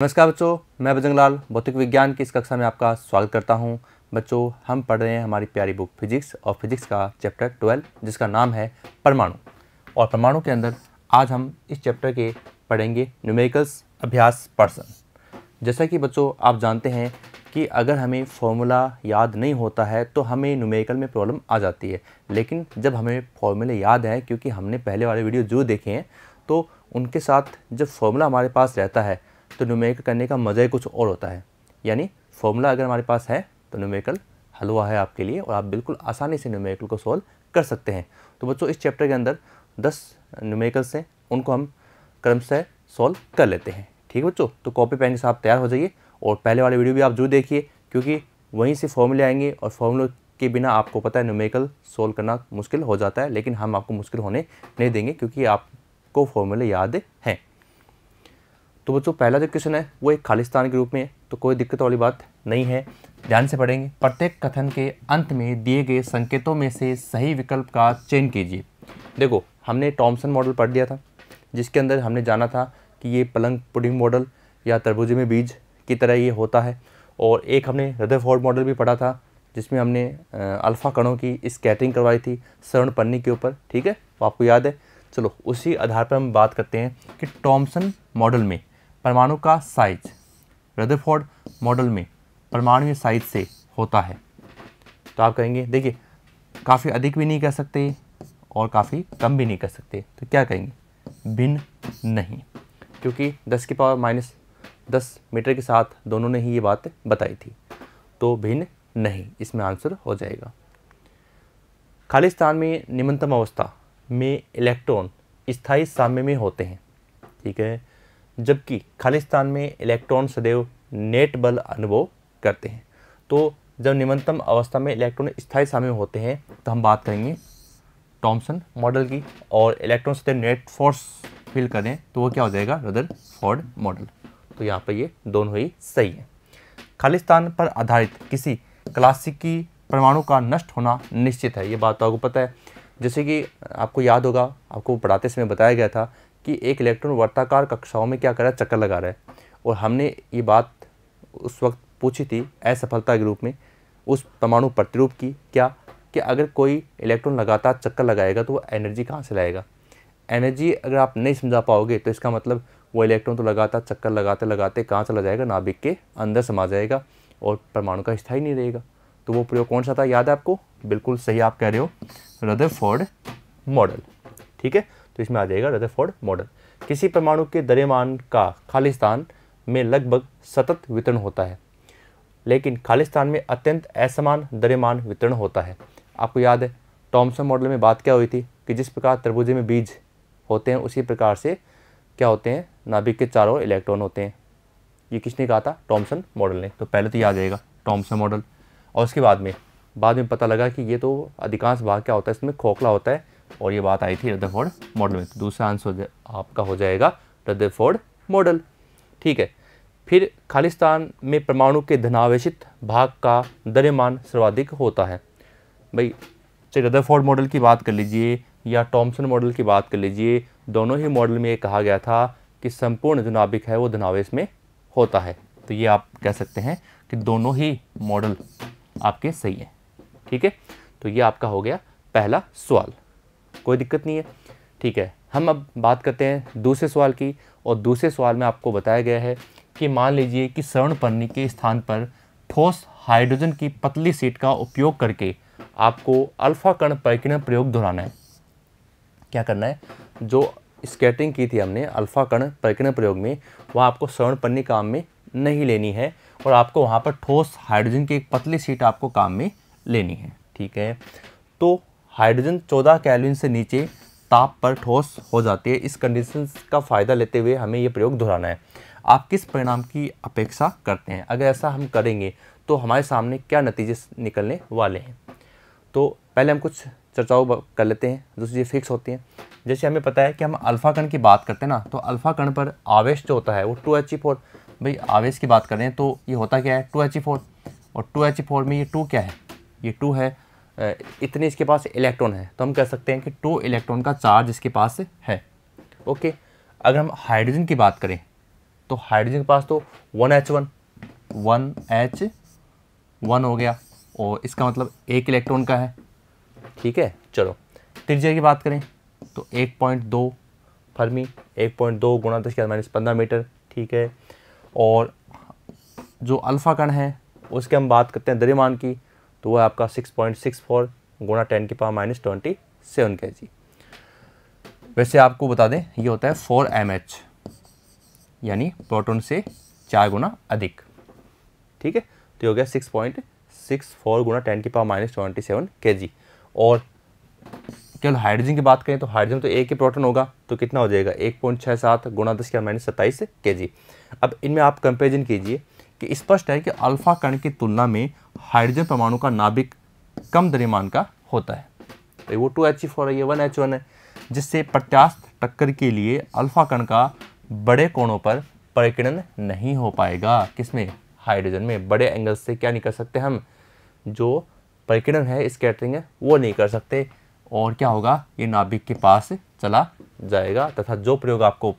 नमस्कार बच्चों, मैं बजरंग लाल भौतिक विज्ञान की इस कक्षा में आपका स्वागत करता हूं। बच्चों, हम पढ़ रहे हैं हमारी प्यारी बुक फिजिक्स और फिजिक्स का चैप्टर 12 जिसका नाम है परमाणु। और परमाणु के अंदर आज हम इस चैप्टर के पढ़ेंगे न्यूमेरिकल्स अभ्यास पर्सन। जैसा कि बच्चों आप जानते हैं कि अगर हमें फॉर्मूला याद नहीं होता है तो हमें न्यूमेरिकल में प्रॉब्लम आ जाती है। लेकिन जब हमें फॉर्मूले याद हैं, क्योंकि हमने पहले वाले वीडियो जो देखे हैं, तो उनके साथ जब फॉर्मूला हमारे पास रहता है तो न्यूमेरिकल करने का मज़ा ही कुछ और होता है। यानी फॉर्मूला अगर हमारे पास है तो न्यूमेरिकल हलवा है आपके लिए और आप बिल्कुल आसानी से न्यूमेरिकल को सॉल्व कर सकते हैं। तो बच्चों, इस चैप्टर के अंदर 10 न्यूमेरिकल्स हैं, उनको हम क्रमशः सॉल्व कर लेते हैं। ठीक है बच्चों, तो कॉपी पेन के साथ तैयार हो जाइए और पहले वाले वीडियो भी आप जरूर देखिए, क्योंकि वहीं से फॉर्मूले आएंगे और फॉर्मूले के बिना आपको पता है न्यूमेरिकल सॉल्व करना मुश्किल हो जाता है। लेकिन हम आपको मुश्किल होने नहीं देंगे क्योंकि आपको फॉर्मूले याद हैं। तो बच्चों, पहला जो क्वेश्चन है वो एक खालिस्तान के रूप में है, तो कोई दिक्कत वाली बात नहीं है। ध्यान से पढ़ेंगे। प्रत्येक कथन के अंत में दिए गए संकेतों में से सही विकल्प का चयन कीजिए। देखो, हमने टॉमसन मॉडल पढ़ लिया था, जिसके अंदर हमने जाना था कि ये पलंग पुडिंग मॉडल या तरबूजे में बीज की तरह ये होता है। और एक हमने रदरफोर्ड मॉडल भी पढ़ा था, जिसमें हमने अल्फ़ा कणों की स्कैटरिंग करवाई थी स्वर्ण पन्नी के ऊपर। ठीक है, तो आपको याद है। चलो, उसी आधार पर हम बात करते हैं कि टॉमसन मॉडल में परमाणु का साइज रदरफोर्ड मॉडल में परमाणु साइज से होता है। तो आप कहेंगे, देखिए, काफ़ी अधिक भी नहीं कह सकते और काफ़ी कम भी नहीं कह सकते, तो क्या कहेंगे? भिन्न नहीं, क्योंकि 10⁻10 मीटर के साथ दोनों ने ही ये बात बताई थी। तो भिन्न नहीं इसमें आंसर हो जाएगा। खालिस्तान में निम्नतम अवस्था में इलेक्ट्रॉन स्थायी साम्य में होते हैं। ठीक है, जबकि खालिस्तान में इलेक्ट्रॉन सदैव नेट बल अनुभव करते हैं। तो जब निम्नतम अवस्था में इलेक्ट्रॉन स्थायी साम्य होते हैं तो हम बात करेंगे टॉमसन मॉडल की, और इलेक्ट्रॉन सदैव नेट फोर्स फील करें तो वो क्या हो जाएगा? Rutherford model. तो यहाँ पर ये दोनों ही सही है। खालिस्तान पर आधारित किसी क्लासिकी परमाणु का नष्ट होना निश्चित है। ये बात तो आपको पता है। जैसे कि आपको याद होगा, आपको पढ़ाते समय बताया गया था कि एक इलेक्ट्रॉन वर्ताकार कक्षाओं में क्या कर रहा है? चक्कर लगा रहा है। और हमने ये बात उस वक्त पूछी थी असफलता के रूप में उस परमाणु प्रतिरूप की, क्या कि अगर कोई इलेक्ट्रॉन लगातार चक्कर लगाएगा तो वो एनर्जी कहाँ से लाएगा? एनर्जी अगर आप नहीं समझा पाओगे तो इसका मतलब वो इलेक्ट्रॉन तो लगातार चक्कर लगाते लगाते कहाँ चला जाएगा? नाभिक के अंदर समा जाएगा और परमाणु का स्थायी नहीं रहेगा। तो वो प्रयोग कौन सा था? याद है आपको? बिल्कुल सही आप कह रहे हो, रदरफोर्ड मॉडल। ठीक है, तो इसमें आ जाएगा रदरफोर्ड मॉडल। किसी परमाणु के द्रव्यमान का खालिस्तान में लगभग सतत वितरण होता है, लेकिन खालिस्तान में अत्यंत असमान द्रव्यमान वितरण होता है। आपको याद है टॉमसन मॉडल में बात क्या हुई थी कि जिस प्रकार तरबूजे में बीज होते हैं उसी प्रकार से क्या होते हैं? नाभिक के चारों ओर इलेक्ट्रॉन होते हैं। ये किसने कहा था? टॉमसन मॉडल ने। तो पहले तो ये आ जाएगा टॉमसन मॉडल, और उसके बाद में पता लगा कि ये तो अधिकांश भाग क्या होता है, इसमें खोखला होता है, और ये बात आई थी रदरफोर्ड मॉडल में। तो दूसरा आंसर आपका हो जाएगा रदरफोर्ड मॉडल। ठीक है, फिर खालिस्तान में परमाणु के धनावेशित भाग का द्रव्यमान सर्वाधिक होता है। भाई, चाहे रदरफोर्ड मॉडल की बात कर लीजिए या टॉमसन मॉडल की बात कर लीजिए, दोनों ही मॉडल में ये कहा गया था कि संपूर्ण जो नाभिक है वो धनावेश में होता है। तो ये आप कह सकते हैं कि दोनों ही मॉडल आपके सही हैं। ठीक है, तो ये आपका हो गया पहला सवाल, कोई दिक्कत नहीं है। ठीक है, हम अब बात करते हैं दूसरे सवाल की, और दूसरे सवाल में आपको बताया गया है कि मान लीजिए कि स्वर्ण पन्नी के स्थान पर ठोस हाइड्रोजन की पतली शीट का उपयोग करके आपको अल्फा कण परिकिरण प्रयोग दोहराना है। क्या करना है? जो स्कैटरिंग की थी हमने अल्फा कण परिकिरण प्रयोग में, वहाँ आपको स्वर्ण पन्नी काम में नहीं लेनी है, और आपको वहाँ पर ठोस हाइड्रोजन की एक पतली शीट आपको काम में लेनी है। ठीक है, तो हाइड्रोजन 14 केल्विन से नीचे ताप पर ठोस हो जाती है। इस कंडीशन का फ़ायदा लेते हुए हमें ये प्रयोग दोहराना है। आप किस परिणाम की अपेक्षा करते हैं? अगर ऐसा हम करेंगे तो हमारे सामने क्या नतीजे निकलने वाले हैं? तो पहले हम कुछ चर्चाओं कर लेते हैं जो चीज़ें फिक्स होती हैं। जैसे हमें पता है कि हम अल्फा कण की बात करते हैं ना, तो अल्फा कण पर आवेश जो होता है वो 2He4। भाई, आवेश की बात करें तो ये होता क्या है? 2He4। और 2He4 में ये 2 क्या है? ये 2 है। इतने इसके पास इलेक्ट्रॉन है, तो हम कह सकते हैं कि 2 इलेक्ट्रॉन का चार्ज इसके पास है। ओके, अगर हम हाइड्रोजन की बात करें तो हाइड्रोजन के पास तो 1H1 हो गया, और इसका मतलब एक इलेक्ट्रॉन का है। ठीक है, चलो त्रिज्या की बात करें तो 1.2 फर्मी, 1.2 गुणा 10⁻15 मीटर। ठीक है, और जो अल्फा कण है उसके हम बात करते हैं द्रव्यमान की, तो वह आपका 6.64 गुणा 10⁻27 kg। वैसे आपको बता दें ये होता है 4mH, यानी प्रोटॉन से 4 गुना अधिक। ठीक है, तो ये हो गया 6.64 गुणा 10⁻27 kg। और केवल हाइड्रोजन की बात करें तो हाइड्रोजन तो एक ही प्रोटॉन होगा, तो कितना हो जाएगा 1.67 गुणा 10⁻27 kg। अब इनमें आप कंपेरिजन कीजिए कि स्पष्ट है कि अल्फा कण की तुलना में हाइड्रोजन परमाणु का नाभिक कम द्रव्यमान का होता है। तो वो 2He4 है, ये 1H1 है, जिससे प्रत्यास्थ टक्कर के लिए अल्फा कण का बड़े कोणों पर परिकिरण नहीं हो पाएगा। किसमें? हाइड्रोजन में। बड़े एंगल से क्या नहीं कर सकते हम, जो परिकिरण है, स्कैटरिंग है, वो नहीं कर सकते। और क्या होगा, ये नाभिक के पास चला जाएगा, तथा जो प्रयोग आपको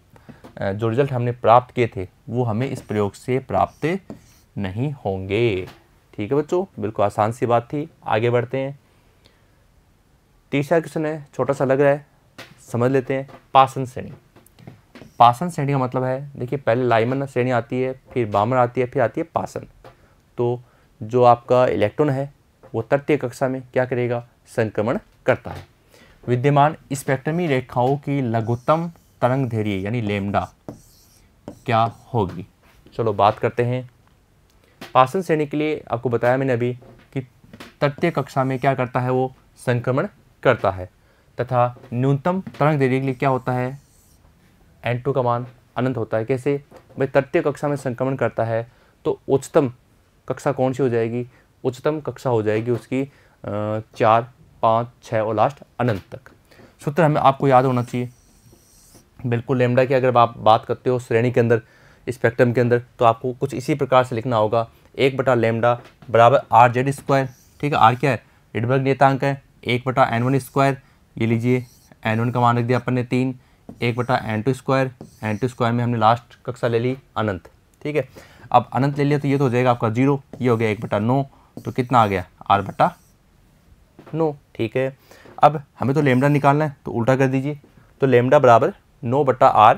जो रिजल्ट हमने प्राप्त किए थे वो हमें इस प्रयोग से प्राप्त नहीं होंगे। ठीक है बच्चों, बिल्कुल आसान सी बात थी। आगे बढ़ते हैं। तीसरा क्वेश्चन है, छोटा सा लग रहा है, समझ लेते हैं। पासन श्रेणी। पासन श्रेणी का मतलब है, देखिए पहले लाइमन श्रेणी आती है, फिर बामर आती है, फिर आती है पासन। तो जो आपका इलेक्ट्रॉन है वो तृतीय कक्षा में क्या करेगा, संक्रमण करता है। विद्यमान स्पेक्ट्रमी रेखाओं की लघुत्तम तरंग दैर्घ्य यानी लैम्डा क्या होगी। चलो बात करते हैं। पासन श्रेणी के लिए आपको बताया मैंने अभी कि तृतीय कक्षा में क्या करता है, वो संक्रमण करता है, तथा न्यूनतम तरंग दैर्घ्य के लिए क्या होता है, n2 का मान अनंत होता है। कैसे भाई, तृतीय कक्षा में संक्रमण करता है तो उच्चतम कक्षा कौन सी हो जाएगी, उच्चतम कक्षा हो जाएगी उसकी 4, 5, 6 और लास्ट अनंत तक। सूत्र हमें आपको याद होना चाहिए बिल्कुल। लैम्डा की अगर आप बात करते हो श्रेणी के अंदर, स्पेक्ट्रम के अंदर, तो आपको कुछ इसी प्रकार से लिखना होगा, 1/λ बराबर RZ²। ठीक है, आर क्या है, रिडबर्ग नियतांक है, 1/N1²। ये लीजिए N1 का मान रख दिया अपन ने 3, 1/N2²। N2² में हमने लास्ट कक्षा ले ली अनंत। ठीक है, अब अनंत ले लिया तो ये तो हो जाएगा आपका 0, ये हो गया 1/9, तो कितना आ गया R/9। ठीक है, अब हमें तो लैम्डा निकालना है, तो उल्टा कर दीजिए। तो लैम्डा बराबर 9/R,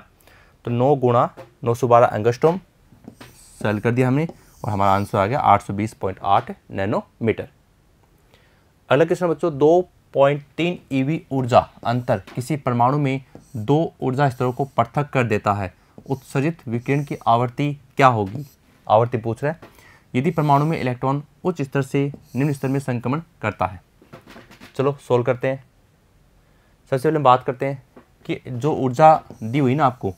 तो 9 गुणा 912 एंगस्ट्रॉम, सेल कर दिया हमने, और हमारा आंसर आ गया 820.8 नैनोमीटर। अगला क्वेश्चन बच्चों, 2.3 EV ऊर्जा अंतर किसी परमाणु में 2 ऊर्जा स्तरों को पृथक कर देता है। उत्सर्जित विकिरण की आवृत्ति क्या होगी। आवृत्ति पूछ रहा है, यदि परमाणु में इलेक्ट्रॉन उच्च स्तर से निम्न स्तर में संक्रमण करता है। चलो सोल्व करते हैं। सबसे पहले बात करते हैं कि जो ऊर्जा दी हुई ना आपको,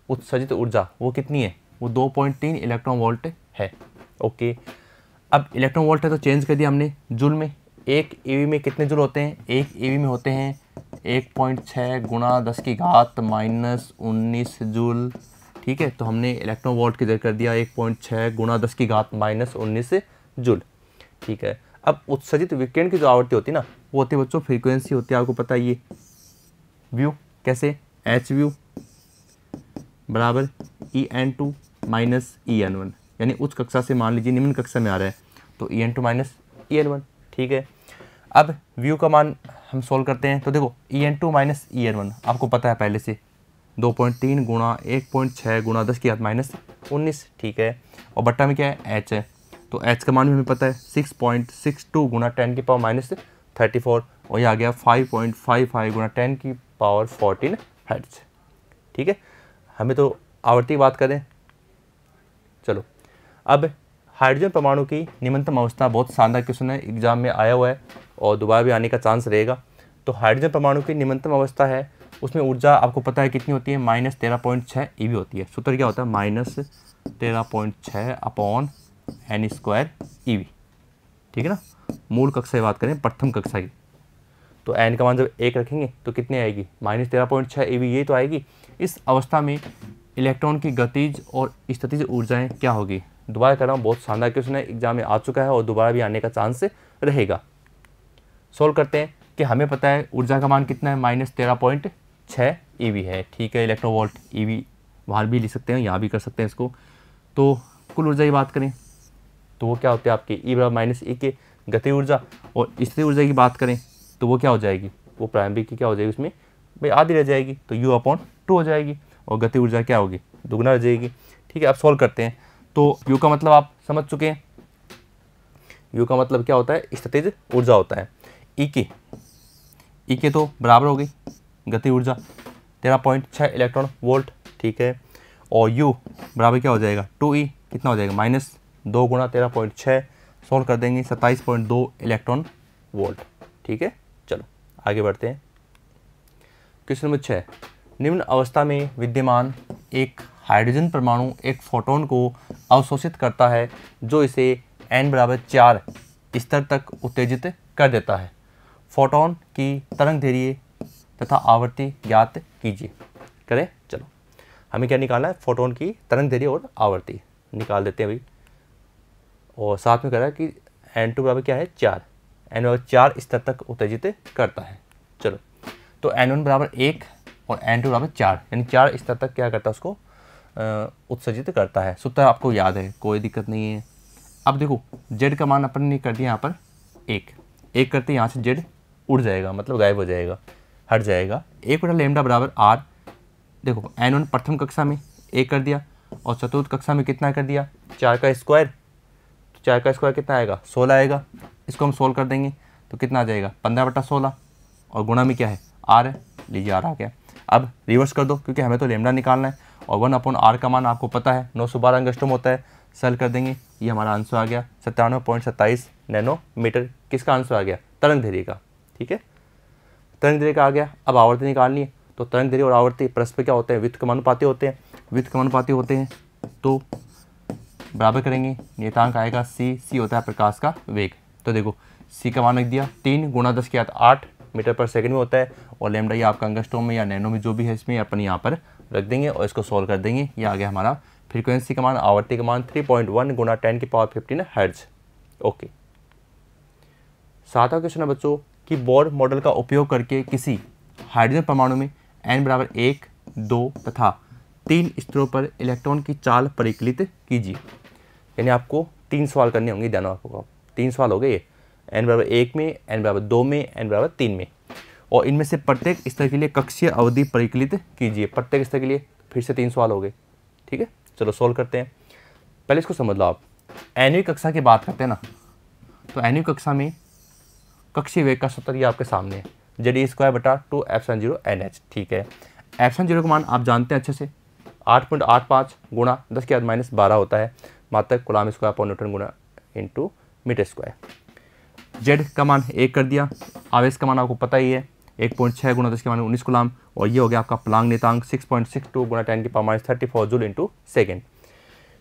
उत्सर्जित ऊर्जा, वो कितनी है, वो 2.3 इलेक्ट्रॉन वोल्ट है। ओके, अब इलेक्ट्रॉन वोल्ट है तो चेंज कर दिया हमने जूल में। 1 EV में कितने जूल होते हैं, 1 EV में होते हैं 1.6 गुणा 10⁻19 जूल। ठीक है, तो हमने इलेक्ट्रॉन वोल्ट की जगह कर दिया 1.6 गुणा 10⁻19 जूल। ठीक है, अब उत्सर्जित विकिरण की जो आवृत्ति होती है ना, वो होती है बच्चों फ्रीक्वेंसी होती है, आपको पता है ये व्यू कैसे, एच व्यू बराबर EN2 माइनस EN1, यानी उच्च कक्षा से मान लीजिए निम्न कक्षा में आ रहा है तो EN2 माइनस EN1। ठीक है, अब व्यू का मान हम सोल्व करते हैं, तो देखो EN2 माइनस EN1 आपको पता है पहले से, 2.3 गुणा 1.6 गुणा 10⁻19। ठीक है, और बट्टा में क्या है, H है, तो H का मान भी हमें पता है 6.62 गुणा 10⁻34, और ये आ गया 5.55 गुणा 10⁻14 हर्ट्ज। ठीक है, हमें तो आवृत्ति की बात करें। चलो, अब हाइड्रोजन परमाणु की निम्नतम अवस्था, बहुत शानदार क्वेश्चन है, एग्जाम में आया हुआ है और दोबारा भी आने का चांस रहेगा। तो हाइड्रोजन परमाणु की निम्नतम अवस्था है, उसमें ऊर्जा आपको पता है कितनी होती है, -13.6 EV होती है। सूत्र क्या होता है, -13.6 अपॉन N² EV। ठीक है ना, मूल कक्षा की बात करें, प्रथम कक्षा की, तो n का मान जब 1 रखेंगे तो कितनी आएगी, -13.6 EV, ये तो आएगी। इस अवस्था में इलेक्ट्रॉन की गतिज और स्थितिज ऊर्जाएं क्या होगी। दोबारा कर रहा हूँ, बहुत शानदार क्वेश्चन है, एग्जाम में आ चुका है और दोबारा भी आने का चांस रहेगा। सोल्व करते हैं कि हमें पता है ऊर्जा का मान कितना है, -13.6 EV है। ठीक है, इलेक्ट्रोवोल्ट EV बाहर भी लिख सकते हैं, यहाँ भी कर सकते हैं इसको। तो कुल ऊर्जा की बात करें तो वो क्या होती है आपकी E बराबर माइनस E के गति ऊर्जा, और स्थिर ऊर्जा की बात करें तो वो क्या हो जाएगी, वो प्रारंभिक की क्या हो जाएगी, उसमें भाई आधी रह जाएगी तो U/2 हो जाएगी, और गति ऊर्जा क्या होगी, दुगना रह जाएगी। ठीक है, अब सॉल्व करते हैं। तो U का मतलब आप समझ चुके हैं, U का मतलब क्या होता है, स्थितिज ऊर्जा होता है। E के तो बराबर हो गई गति ऊर्जा 13.6 इलेक्ट्रॉन वोल्ट। ठीक है, और U बराबर क्या हो जाएगा 2E, कितना हो जाएगा -2 गुणा 13.6, सॉल्व कर देंगे 27.2 इलेक्ट्रॉन वोल्ट। ठीक है, चलो आगे बढ़ते हैं। क्वेश्चन नंबर 6, निम्न अवस्था में विद्यमान एक हाइड्रोजन परमाणु एक फोटोन को अवशोषित करता है जो इसे n बराबर 4 स्तर तक उत्तेजित कर देता है। फोटोन की तरंगदैर्घ्य तथा आवृत्ति ज्ञात कीजिए। करें, चलो हमें क्या निकालना है, फोटोन की तरंगदैर्घ्य और आवृत्ति निकाल देते हैं भाई। और साथ में कह रहा है कि n2 बराबर क्या है 4, n बराबर 4 स्तर तक उत्तेजित करता है। चलो, तो n1 बराबर 1 और n2 बराबर 4, यानी 4 स्तर तक क्या करता है, उसको उत्सर्जित करता है। सूत्र आपको याद है, कोई दिक्कत नहीं है। अब देखो z का मान अपन ने कर दिया यहाँ पर 1 करते यहाँ से z उड़ जाएगा, मतलब गायब हो जाएगा, हट जाएगा। 1/λ बराबर r। देखो n1 प्रथम कक्षा में 1 कर दिया, और चतुर्थ कक्षा में कितना कर दिया 4 का स्क्वायर, तो 4 का स्क्वायर कितना आएगा 16 आएगा। इसको हम सोल्व कर देंगे तो कितना आ जाएगा 15/16, और गुणा में क्या है r है, लीजिए r आ गया। अब रिवर्स कर दो क्योंकि हमें तो लेमडा निकालना है, और 1/r का मान आपको पता है 912 एंगस्ट्रॉम होता है। सेल कर देंगे, ये हमारा आंसर आ गया 97.27 नैनोमीटर। किसका आंसर आ गया, तरंगदैर्घ्य का। ठीक है, तरंगदैर्घ्य का आ गया। अब आवर्ती निकालनी है, तो तरंगदैर्घ्य और आवर्ती परस्पर क्या होते हैं, व्युत्क्रमानुपाती होते हैं। व्युत्क्रमानुपाती होते हैं तो बराबर करेंगे, नियतांक आएगा c होता है प्रकाश का वेग। तो देखो c का मान रख दिया 3 गुणा 10 की 8 मीटर पर सेकंड में होता है, और लैम्डा ये आपका एंगस्ट्रॉम में या नैनो में जो भी है इसमें अपन यहाँ पर रख देंगे, और इसको सॉल्व कर देंगे। ये आ गया हमारा फ्रीक्वेंसी का मान, आवर्ती का मान 3.1 गुणा 10⁻15 हर्ट्ज। ओके, सातवां क्वेश्चन है बच्चों कि बोर मॉडल का उपयोग करके किसी हाइड्रोजन परमाणु में n बराबर 1, 2 तथा 3 स्तरों पर इलेक्ट्रॉन की चाल परिकलित कीजिए। यानी आपको 3 सवाल करने होंगे, ध्यान आपको 3 सवाल हो गए ये, n बराबर 1 में, n बराबर 2 में, n बराबर 3 में, और इनमें से प्रत्येक स्तर के लिए कक्षीय अवधि परिकलित कीजिए। प्रत्येक स्तर के लिए फिर से 3 सवाल हो गए। ठीक है, चलो सोल्व करते हैं। पहले इसको समझ लो आप, nवीं कक्षा की बात करते हैं ना, तो nवीं कक्षा में कक्षीय वेग का सूत्र ये आपके सामने है, ZE²/2ε0 NH। ठीक है, ε0 का मान आप जानते हैं अच्छे से, 8.85 गुणा 10⁻12 होता है, मात्रक कूलम स्क्वायर पर न्यूटन गुणा इंटू मीटर स्क्वायर। जेड का मान 1 कर दिया, आवेश का मान आपको पता ही है 1.6 गुणा 10⁻19 कूलम, और ये हो गया आपका प्लांक नियतांक 6.62 गुणा 10⁻34 joule into second.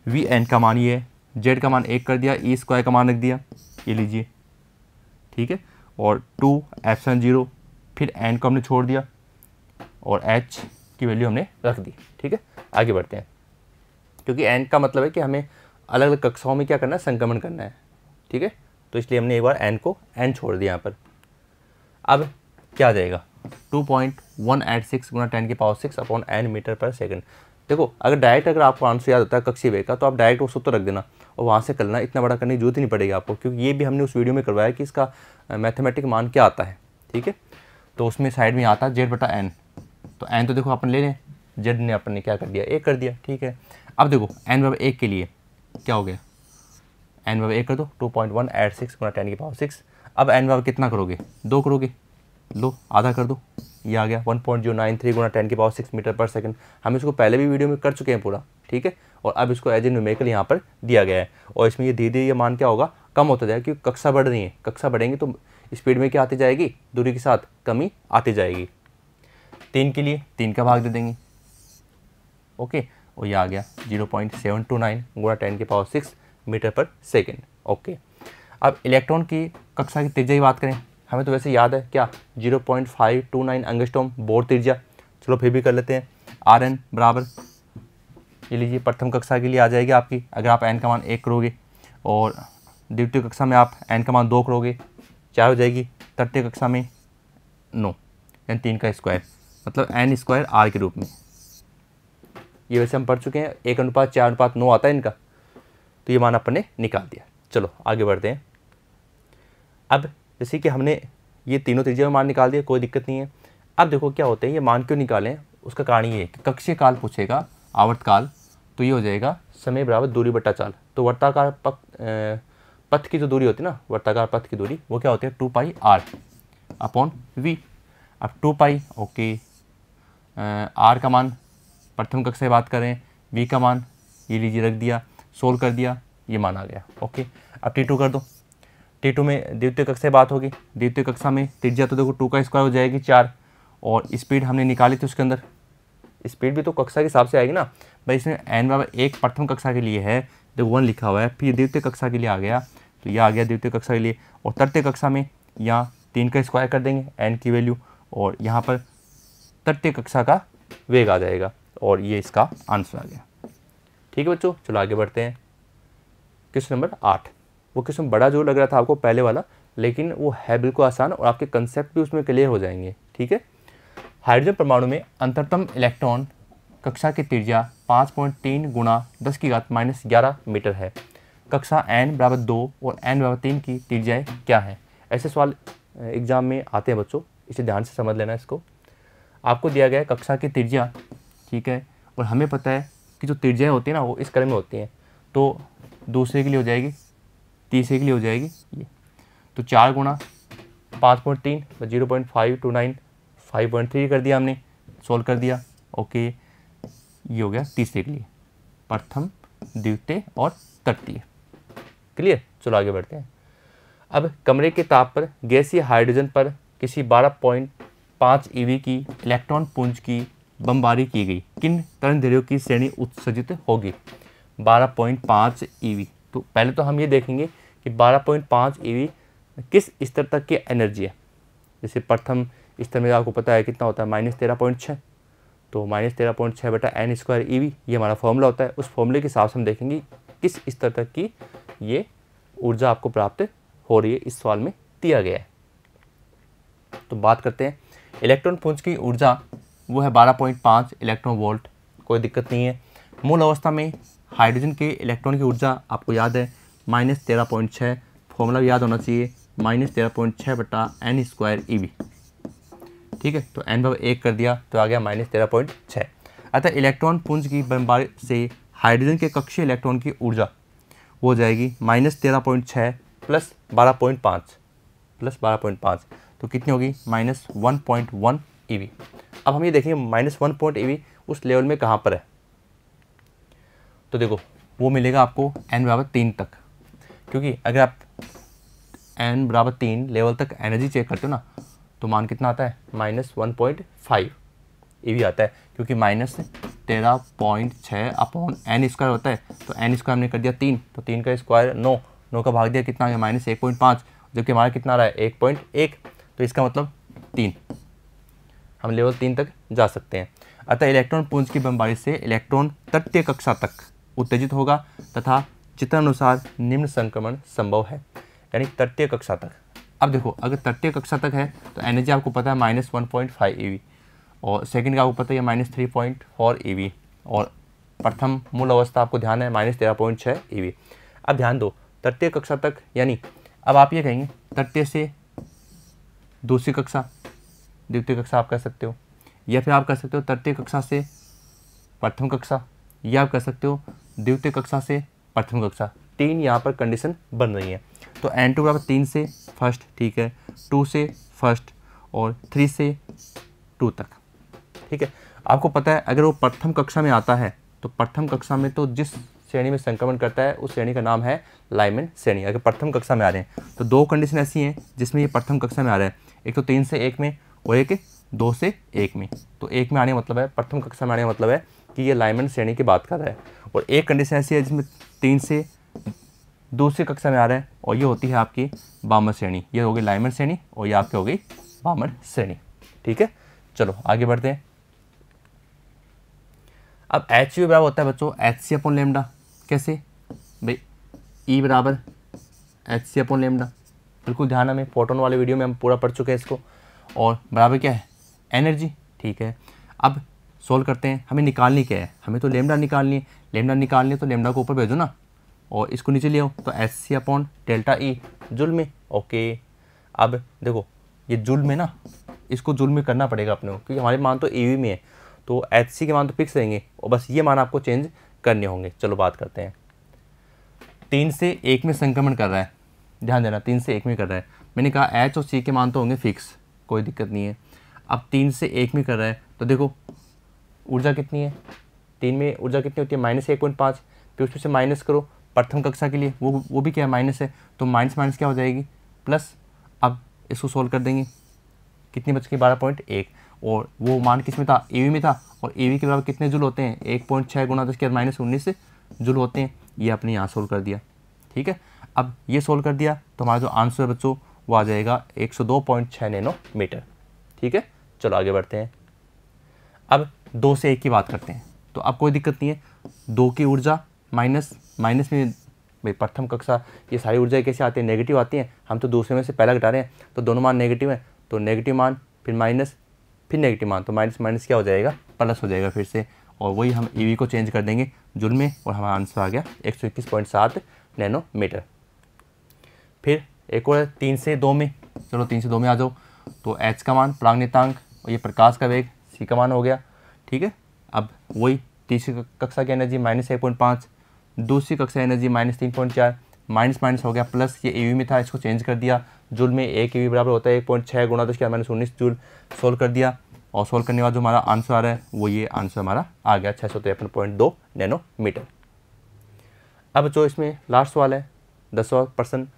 V N का मान ये है, जेड का मान 1 कर दिया, ई स्क्वायर का मान रख दिया, ये लीजिए। ठीक है, और 2ε0, फिर एन को हमने छोड़ दिया, और एच की वैल्यू हमने रख दी। ठीक है, आगे बढ़ते हैं, क्योंकि एन का मतलब है कि हमें अलग अलग कक्षाओं में क्या करना है, संक्रमण करना है। ठीक है, तो इसलिए हमने एक बार एन को एन छोड़ दिया यहाँ पर। अब क्या आ जाएगा 2.186 गुणा 10⁻6 अपॉन n मीटर पर सेकंड। देखो अगर आपको आंसर याद होता है कक्षीय वेग का, तो आप डायरेक्ट वो सूत्र रख देना और वहाँ से करना, इतना बड़ा करने की जरूरत ही नहीं पड़ेगी आपको, क्योंकि ये भी हमने उस वीडियो में करवाया कि इसका मैथमेटिक मान क्या आता है। ठीक है, तो उसमें साइड में आता है Z/n, तो n तो देखो अपन ले लें, Z ने अपन ने क्या कर दिया 1 कर दिया। ठीक है, अब देखो n बराबर 1 के लिए क्या हो गया, n बराबर 1 कर दो 2.186 गुणा 10⁻6। अब n बराबर कितना करोगे 2 करोगे, लो आधा कर दो, ये आ गया 1.093 गुणा 10⁻6 मीटर पर सेकंड। हम इसको पहले भी वीडियो में कर चुके हैं पूरा। ठीक है, और अब इसको एज ए न्यूमेरिकल यहाँ पर दिया गया है, और इसमें ये धीरे धीरे ये मान क्या होगा कम होता जाएगा, क्योंकि कक्षा बढ़ रही है, कक्षा बढ़ेंगी तो स्पीड में क्या आती जाएगी, दूरी के साथ कमी आती जाएगी। 3 के लिए 3 का भाग दे देंगे। ओके, और ये आ गया 0.729 गुणा 10⁻6 मीटर पर सेकेंड। ओके, अब इलेक्ट्रॉन की कक्षा की त्रिज्या की बात करें, हमें तो वैसे याद है क्या 0.529 एंगस्ट्रॉम बोर त्रिज्या, चलो फिर भी कर लेते हैं। Rn बराबर ये लीजिए प्रथम कक्षा के लिए आ जाएगी आपकी, अगर आप n का मान 1 करोगे, और द्वितीय कक्षा में आप n का मान 2 करोगे 4 हो जाएगी, तृतीय कक्षा में 9 यानी 3 का स्क्वायर, मतलब n स्क्वायर r के रूप में। ये वैसे हम पढ़ चुके हैं, 1:4:9 आता है इनका, तो ये मान अपन ने निकाल दिया। चलो आगे बढ़ते हैं। अब जैसे कि हमने ये तीनों त्रिज्या में मान निकाल दिया, कोई दिक्कत नहीं है। अब देखो क्या होता है, ये मान क्यों निकालें, उसका कारण ये है कि कक्षीय काल पूछेगा, आवर्तकाल, तो ये हो जाएगा समय बराबर दूरी बटा चाल। तो वर्ताकार पथ की जो दूरी होती है ना, वर्ताकार पथ की दूरी, वो क्या होती है 2πr/v। अब 2π ओके, r का मान प्रथम कक्षा से बात करें, v का मान ये लीजिए रख दिया, सोल्व कर दिया, ये मान आ गया ओके। अब T2 कर दो, T2 में द्वितीय कक्षा से बात होगी, द्वितीय कक्षा में त्रिज्या तो देखो 2 का स्क्वायर हो जाएगी 4, और स्पीड हमने निकाली थी उसके अंदर, स्पीड भी तो कक्षा के हिसाब से आएगी ना भाई। इसमें n/1 प्रथम कक्षा के लिए है, देखो 1 लिखा हुआ है, फिर द्वितीय कक्षा के लिए आ गया, तो यह आ गया द्वितीय कक्षा के लिए, और तृतीय कक्षा में यहाँ 3 का स्क्वायर कर देंगे n की वैल्यू, और यहाँ पर तृतीय कक्षा का वेग आ जाएगा, और ये इसका आंसर आ गया। ठीक है बच्चों, चलो आगे बढ़ते हैं। क्वेश्चन नंबर 8, वो क्वेश्चन बड़ा जो लग रहा था आपको पहले वाला, लेकिन वो है बिल्कुल आसान, और आपके कंसेप्ट भी उसमें क्लियर हो जाएंगे। ठीक है, हाइड्रोजन परमाणु में अंतरतम इलेक्ट्रॉन कक्षा की त्रिज्या 5.3 × 10⁻11 मीटर है। कक्षा n/2 और n/3 की त्रिज्याएं क्या हैं? ऐसे सवाल एग्जाम में आते हैं बच्चों, इसे ध्यान से समझ लेना। इसको आपको दिया गया है कक्षा की त्रिज्या, ठीक है, और हमें पता है कि जो त्रिज्याएं होती है ना वो इस क्रम में होती हैं, तो दूसरे के लिए हो जाएगी, तीसरे के लिए हो जाएगी ये, तो 4 × 5.3 0.529 5.3 कर दिया हमने, सोल्व कर दिया ओके। ये हो गया तीसरे के लिए, प्रथम, द्वितीय और तृतीय। क्लियर, चलो आगे बढ़ते हैं। अब कमरे के ताप पर गैसीय हाइड्रोजन पर किसी 12.5 eV की इलेक्ट्रॉन पुंज की बमबारी की गई, किन तरंगदैर्घ्यों की श्रेणी उत्सर्जित होगी? 12.5 eV। तो पहले तो हम ये देखेंगे कि 12.5 eV किस स्तर तक की एनर्जी है। जैसे प्रथम स्तर में आपको पता है कितना होता है, -13.6, तो -13.6 बटा n² eV, ये हमारा फॉर्मूला होता है। उस फॉर्मूले के हिसाब से हम देखेंगे किस स्तर तक की ये ऊर्जा आपको प्राप्त हो रही है, इस सवाल में दिया गया है। तो बात करते हैं इलेक्ट्रॉन पुंज की ऊर्जा, वो है 12.5 इलेक्ट्रॉन वोल्ट, कोई दिक्कत नहीं है। मूल अवस्था में हाइड्रोजन के इलेक्ट्रॉन की ऊर्जा आपको याद है -13.6, फॉर्मूला याद होना चाहिए, -13.6 बटा n² eV। ठीक है, तो n/1 कर दिया तो आ गया -13.6। अतः इलेक्ट्रॉन पुंज की बमबारी से हाइड्रोजन के कक्षीय इलेक्ट्रॉन की ऊर्जा वो हो जाएगी -13.6 + 12.5 तो कितनी होगी -1.1 eV। अब हम ये देखेंगे -1 eV उस लेवल में कहाँ पर है, तो देखो वो मिलेगा आपको n/3 तक, क्योंकि अगर आप n/3 लेवल तक एनर्जी चेक करते हो ना, तो मान कितना आता है -1.5 eV आता है, क्योंकि -13.6/n² होता है, तो n² हमने कर दिया 3, तो 3 का स्क्वायर 9 का भाग दिया कितना आ गया -1.5, जबकि हमारा कितना रहा है 1.1, तो इसका मतलब 3, हम लेवल 3 तक जा सकते हैं। अतः इलेक्ट्रॉन पुंज की बमबारी से इलेक्ट्रॉन तृतीय कक्षा तक उत्तेजित होगा तथा चित्रानुसार निम्न संक्रमण संभव है, यानी तृतीय कक्षा तक। अब देखो अगर तृतीय कक्षा तक है तो एनर्जी आपको पता है -1.5 eV, और सेकंड का आपको पता है -3.4 eV, और प्रथम मूल अवस्था आपको ध्यान है -13.6 eV। अब ध्यान दो तृतीय कक्षा तक, यानी अब आप ये कहेंगे तृतीय से दूसरी कक्षा, द्वितीय कक्षा आप कह सकते हो, या फिर आप कह सकते हो तृतीय कक्षा से प्रथम कक्षा, या आप कह सकते हो द्वितीय कक्षा से प्रथम कक्षा। 3 यहाँ पर कंडीशन बन रही है, तो n2 बराबर 3 से फर्स्ट, ठीक है, 2 से फर्स्ट और 3 से 2 तक। ठीक है, आपको पता है अगर वो प्रथम कक्षा में आता है तो प्रथम कक्षा में तो जिस श्रेणी में संक्रमण करता है उस श्रेणी का नाम है लाइमैन श्रेणी। अगर प्रथम कक्षा में आ रहे हैं तो 2 कंडीशन ऐसी हैं जिसमें ये प्रथम कक्षा में आ रहा है, एक तो 3 से 1 में और एक 2 से 1 में। तो 1 में आने का मतलब है, प्रथम कक्षा में आने का मतलब है कि ये लाइमैन श्रेणी की बात कर रहा है, और एक कंडीशन ऐसी है जिसमें 3 से दूसरी कक्षा में आ रहा है, और ये होती है आपकी बामर श्रेणी। ये होगी लाइमैन श्रेणी और ये आपकी हो गई बामर श्रेणी। ठीक है, चलो आगे बढ़ते हैं। अब HU बराबर होता है बच्चों HC/λ। कैसे भाई, E बराबर HC/λ, बिल्कुल ध्यान, हमें फोटोन वाले वीडियो में हम पूरा पढ़ चुके हैं इसको। और बराबर क्या है एनर्जी, ठीक है। अब सोल्व करते हैं। हमें निकालनी क्या है, हमें तो लेमडा निकालनी है। लेमडा निकालनी है तो लेमडा को ऊपर भेजो ना, और इसको नीचे ले आओ, तो H C upon delta E joule में। ओके, अब देखो ये जूल में ना, इसको जूल में करना पड़ेगा अपने को, क्योंकि हमारे मान तो ईवी में है, तो एच सी के मान तो फिक्स रहेंगे और बस ये मान आपको चेंज करने होंगे। चलो बात करते हैं। 3 से 1 में संक्रमण कर रहा है, ध्यान देना 3 से 1 में कर रहा है। मैंने कहा एच और सी के मान तो होंगे फिक्स, कोई दिक्कत नहीं है। अब 3 से 1 में कर रहा है तो देखो ऊर्जा कितनी है, 3 में ऊर्जा कितनी होती है -1.5, फिर उसमें से माइनस करो प्रथम कक्षा के लिए, वो भी क्या है माइनस है, तो माइनस माइनस क्या हो जाएगी प्लस। अब इसको सोल्व कर देंगे, कितनी बच गई 12.1, और वो मान किस में था, ईवी में था, और ईवी के बराबर कितने जूल होते हैं 1.6 गुना 10⁻19 जूल होते हैं। ये आपने यहाँ सोल्व कर दिया, ठीक है। अब ये सोल्व कर दिया तो हमारा जो आंसर है बच्चों वो आ जाएगा 102.6 नैनोमीटर, ठीक है। चलो आगे बढ़ते हैं। अब 2 से 1 की बात करते हैं, तो अब कोई दिक्कत नहीं है। 2 की ऊर्जा माइनस माइनस में, भाई प्रथम कक्षा ये सारी ऊर्जा कैसे आती है, नेगेटिव आती है, हम तो दूसरे में से पहला घटा रहे हैं, तो दोनों मान नेगेटिव है, तो नेगेटिव मान फिर माइनस फिर नेगेटिव मान, तो माइनस माइनस क्या हो जाएगा प्लस हो जाएगा फिर से, और वही हम ईवी को चेंज कर देंगे जूल में, और हमारा आंसर आ गया 121.7 नैनोमीटर। फिर एक और 3 से 2 में, चलो 3 से 2 में आ जाओ, तो एच का मान प्रांगनितांक और ये प्रकाश का वेग सी का मान हो गया, ठीक है। अब वही तीसरी कक्षा की एनर्जी -1.5, दूसरी कक्षा एनर्जी -3.4, माइनस माइनस हो गया प्लस, ये ईवी में था इसको चेंज कर दिया जूल में, 1 ईवी बराबर होता है 1.6 गुणा 10⁻19 जूल। सोल्व कर दिया, और सोल्व करने के बाद जो हमारा आंसर आ रहा है वो ये आंसर हमारा आ गया 653.2 नैनोमीटर। अब जो इसमें लास्ट सवाल है 10वां प्रश्न,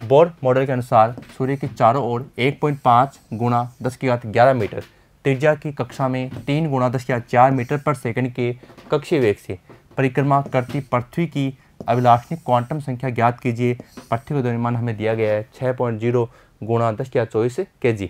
बोर मॉडल के अनुसार सूर्य के चारों ओर 1.5 गुणा 10⁻11 मीटर त्रिज्या की कक्षा में 3 गुणा 10⁻4 मीटर पर सेकंड के कक्षीय वेग से परिक्रमा करती पृथ्वी की अभिलाषणिक क्वांटम संख्या ज्ञात कीजिए। पृथ्वी का द्रव्यमान हमें दिया गया है 6.0 गुणा 10⁻24 kg।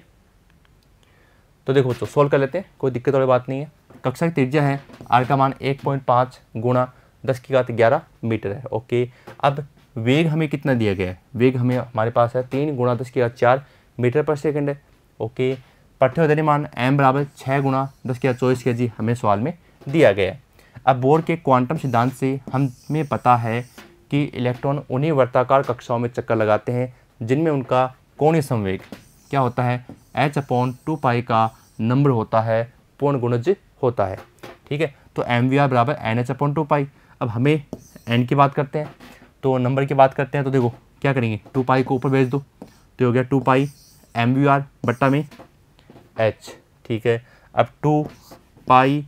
तो देखो बच्चों सोल्व कर लेते हैं, कोई दिक्कत वाली बात नहीं है। कक्षा की त्रिज्या है, आर का मान 1.5 गुणा 10⁻11 मीटर है। ओके, अब वेग हमें कितना दिया गया है, वेग हमें हमारे पास है 3 गुणा 10⁻4 मीटर पर सेकंड है। ओके, पृथ्वी का द्रव्यमान m बराबर 6 गुणा 10⁻24 kg हमें सवाल में दिया गया है। अब बोर के क्वांटम सिद्धांत से हमें पता है कि इलेक्ट्रॉन उन्हीं वर्ताकार कक्षाओं में चक्कर लगाते हैं जिनमें उनका कोणीय संवेग क्या होता है, h/2π का नंबर होता है, पूर्ण गुणज होता है, ठीक है। तो mvr बराबर nh/2π। अब हमें n की बात करते हैं, तो नंबर की बात करते हैं, तो देखो क्या करेंगे 2π को ऊपर भेज दो, तो हो गया 2π mvr बट्टा में h, ठीक है। अब 2π,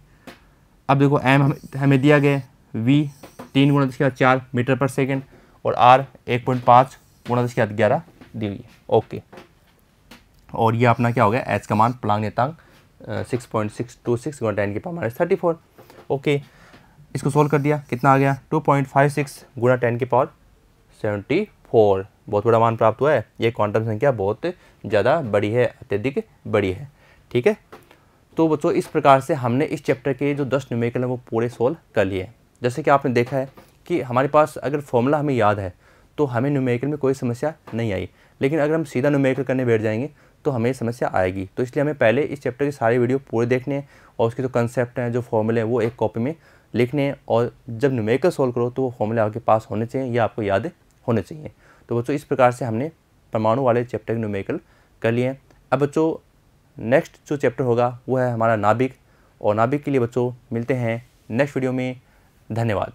अब देखो m हमें दिया गया v 3 गुणा 10⁻4 मीटर पर सेकंड, और r 1.5 गुणा 10⁻11 दी हुई है। ओके, और ये अपना क्या हो गया, h का मान प्लांक नियतांक 6.626 गुणा 10⁻34। ओके, इसको सोल्व कर दिया, कितना आ गया 2.56 गुणा 10⁻74। बहुत बड़ा मान प्राप्त हुआ है, ये क्वांटम संख्या बहुत ज़्यादा बड़ी है, अत्यधिक बड़ी है, ठीक है। तो बच्चों इस प्रकार से हमने इस चैप्टर के जो 10 न्यूमेरिकल हैं वो पूरे सोल्व कर लिए। जैसे कि आपने देखा है कि हमारे पास अगर फॉर्मूला हमें याद है तो हमें न्यूमेरिकल में कोई समस्या नहीं आई, लेकिन अगर हम सीधा न्यूमेरिकल करने बैठ जाएंगे तो हमें समस्या आएगी। तो इसलिए हमें पहले इस चैप्टर के सारे वीडियो पूरे देखने हैं, और उसके जो कंसेप्ट हैं, जो फॉर्मूले हैं, वो एक कॉपी में लिखने हैं, और जब न्यूमेरिकल सोल्व करो तो वो फॉर्मूले आपके पास होने चाहिए या आपको याद होने चाहिए। तो बच्चों इस प्रकार से हमने परमाणु वाले चैप्टर के न्यूमेरिकल कर लिए हैं। अब बच्चों नेक्स्ट जो चैप्टर होगा वो है हमारा नाभिक, और नाभिक के लिए बच्चों मिलते हैं नेक्स्ट वीडियो में। धन्यवाद।